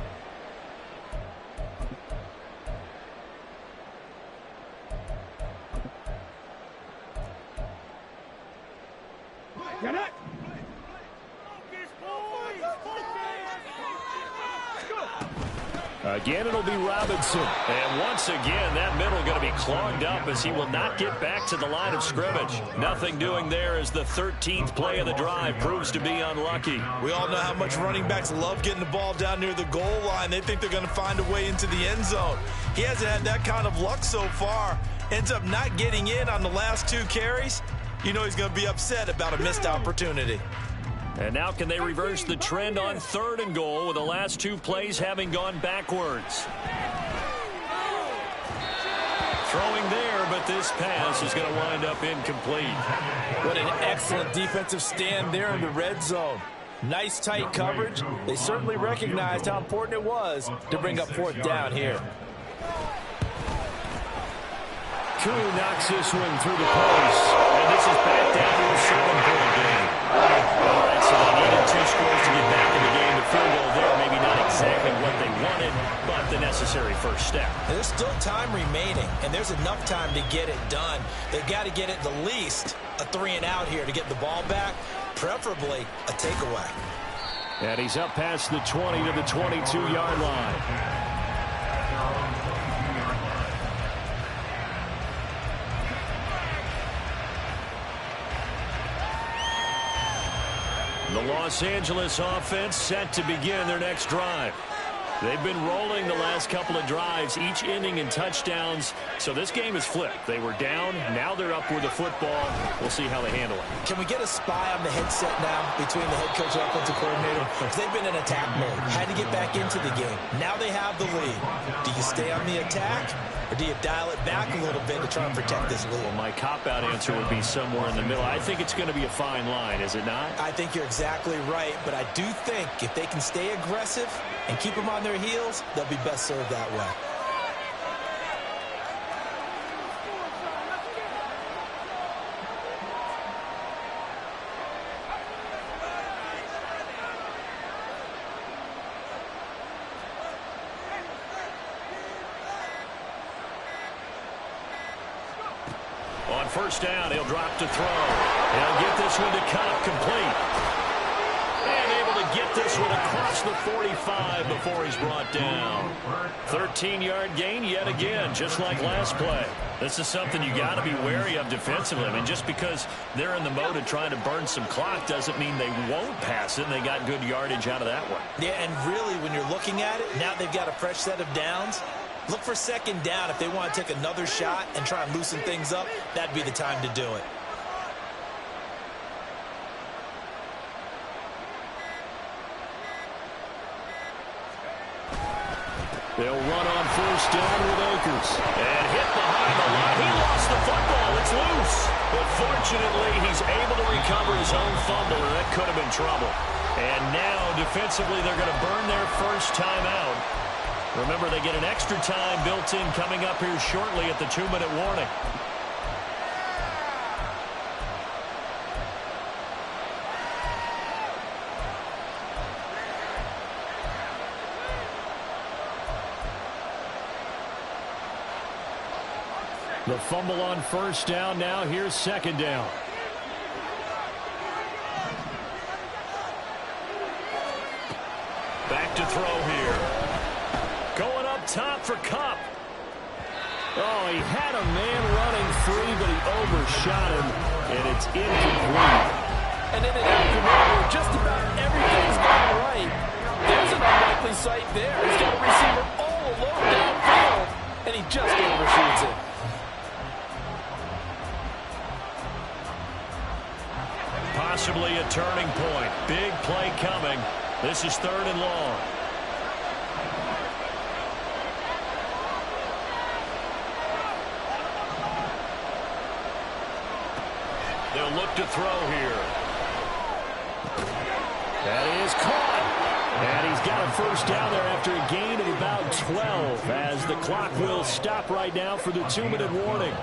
Get it. Again, it'll be Robinson. And once again, that middle going to be clogged up as he will not get back to the line of scrimmage. Nothing doing there as the 13th play of the drive proves to be unlucky. We all know how much running backs love getting the ball down near the goal line. They think they're going to find a way into the end zone. He hasn't had that kind of luck so far. Ends up not getting in on the last 2 carries. You know he's going to be upset about a missed opportunity. And now can they reverse the trend on 3rd and goal with the last 2 plays having gone backwards? Throwing there, but this pass is going to wind up incomplete. What an excellent defensive stand there in the red zone. Nice tight coverage. They certainly recognized how important it was to bring up 4th down here. Koo knocks this one through the post. And this is back down to a 7-point game. All right, so they needed 2 scores to get back in the game. The field goal there, maybe not exactly what they wanted, but the necessary first step. And there's still time remaining, and there's enough time to get it done. They've got to get it the least a 3-and-out here to get the ball back, preferably a takeaway. And he's up past the 20 to the 22-yard line. The Los Angeles offense set to begin their next drive. They've been rolling the last couple of drives, each inning in touchdowns. So this game is flipped. They were down. Now they're up with the football. We'll see how they handle it. Can we get a spy on the headset now between the head coach and offensive coordinator? Because they've been in attack mode. Had to get back into the game. Now they have the lead. Do you stay on the attack, or do you dial it back a little bit to try and protect this lead? Well, my cop-out answer would be somewhere in the middle. I think it's going to be a fine line, is it not? I think you're exactly right, but I do think if they can stay aggressive and keep them on their heels, they'll be best served that way. On first down, he'll drop to throw. He'll get this one to Cobb complete. And able to get this one across the 45 before he's brought down. 13-yard gain yet again, just like last play. This is something you got to be wary of defensively. I mean, just because they're in the mode of trying to burn some clock doesn't mean they won't pass it, and they got good yardage out of that one. Yeah, and really, when you're looking at it, now they've got a fresh set of downs. Look for second down if they want to take another shot and try and loosen things up. That'd be the time to do it. They'll run on first down with Akers. And hit behind the line. He lost the football. It's loose. But fortunately, he's able to recover his own fumble, and that could have been trouble. And now, defensively, they're going to burn their first time out. Remember, they get an extra time built in coming up here shortly at the 2-minute warning. The fumble on first down. Now here's second down. Back to throw here. Going up top for Kupp. Oh, he had a man running free, but he overshot him, and it's incomplete. And in an afternoon where just about everything's going right, there's an unlikely sight there. He's got a receiver all alone downfield, and he just overshoots it. Possibly a turning point. Big play coming. This is 3rd and long. They'll look to throw here. That is caught. And he's got a first down there after a gain of about 12 as the clock will stop right now for the 2-minute warning.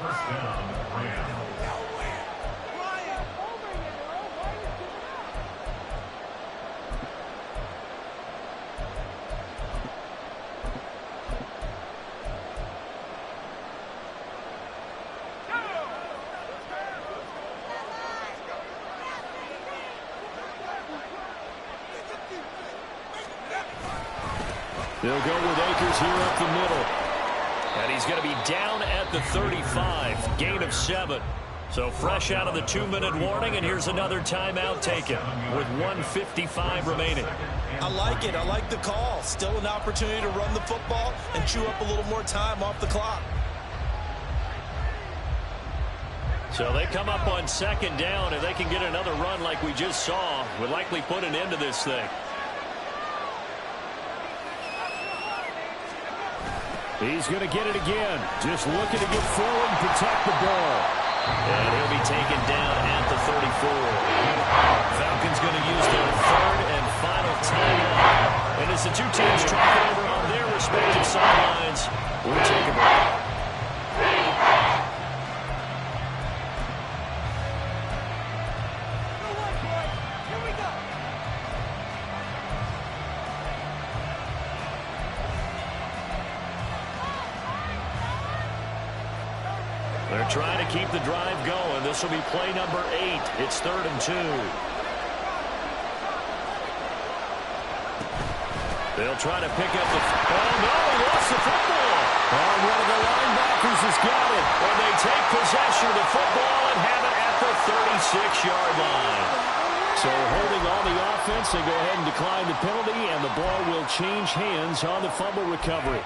First down, Rams. They'll go with Akers here up the middle. And he's going to be down at the 35. Gain of 7. So fresh out of the 2-minute warning, and here's another timeout taken with 1:55 remaining. I like it. I like the call. Still an opportunity to run the football and chew up a little more time off the clock. So they come up on second down, and they can get another run like we just saw. Would likely put an end to this thing. He's going to get it again. Just looking to get forward and protect the ball. And he'll be taken down at the 34. Falcons going to use their 3rd and final timeout. And as the two teams talk it over on their respective sidelines, we'll take a break. They're trying to keep the drive going. This will be play number 8. It's 3rd and 2. They'll try to pick up the... Oh, no, he lost the football. Oh, one of the linebackers has got it. And they take possession of the football and have it at the 36-yard line. So holding on the offense, they go ahead and decline the penalty, and the ball will change hands on the fumble recovery.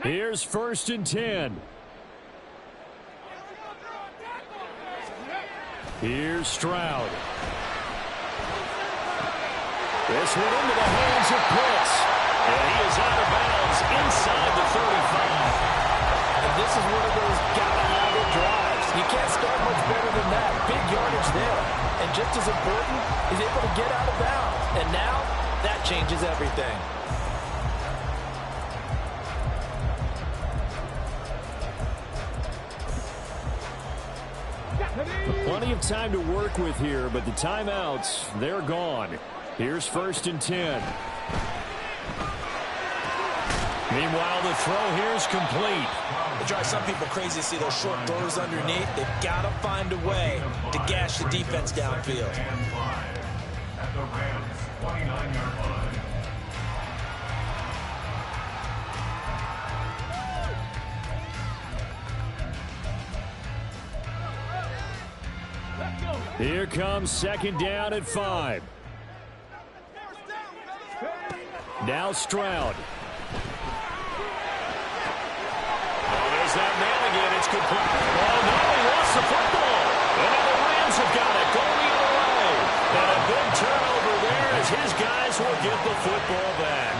Here's 1st and 10. Here's Stroud. This one into the hands of Pitts. And he is out of bounds inside the 35. And this is one of those got-to-have-it drives. You can't start much better than that. Big yardage there. And just as important, he's able to get out of bounds. And now, that changes everything. Plenty of time to work with here, but the timeouts, they're gone. Here's 1st and 10. Meanwhile, the throw here is complete. to drive some people crazy to see those short throws underneath. They've got to find a way to gash the defense downfield. And 5 at the Rams' 29-yard line. Here comes second down at 5. Now Stroud. Oh, there's that man again. It's complete. Oh, no, he lost the football. And now the Rams have got it going the other way. And a big turnover there as his guys will get the football back.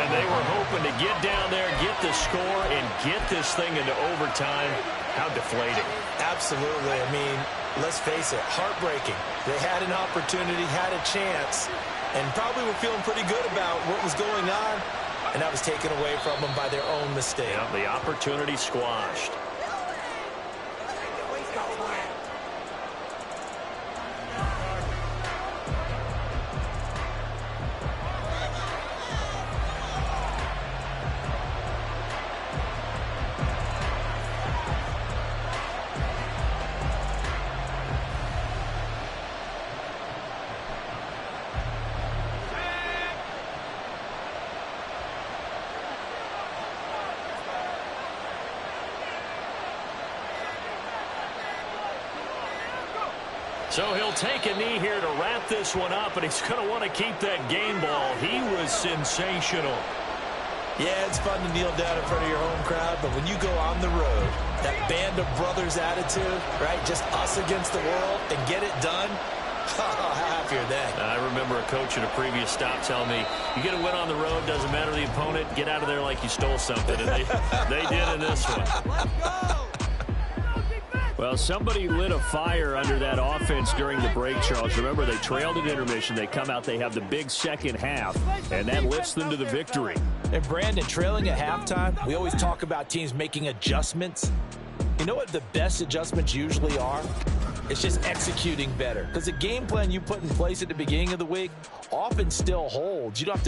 And they were hoping to get down there, get the score, and get this thing into overtime. How deflating. Absolutely. I mean, let's face it, heartbreaking. They had an opportunity, had a chance, and probably were feeling pretty good about what was going on, and that was taken away from them by their own mistake. Yeah, the opportunity squashed. So he'll take a knee here to wrap this one up, and he's going to want to keep that game ball. He was sensational. Yeah, it's fun to kneel down in front of your home crowd, but when you go on the road, that band of brothers attitude, right, just us against the world, and get it done, how happy are they? I remember a coach at a previous stop telling me, you get a win on the road, doesn't matter the opponent, get out of there like you stole something. And they did in this one. Well, somebody lit a fire under that offense during the break, Charles. Remember, they trailed at intermission. They come out, they have the big second half, and that lifts them to the victory. And Brandon, trailing at halftime, we always talk about teams making adjustments. You know what the best adjustments usually are? It's just executing better. Because the game plan you put in place at the beginning of the week often still holds. You don't have to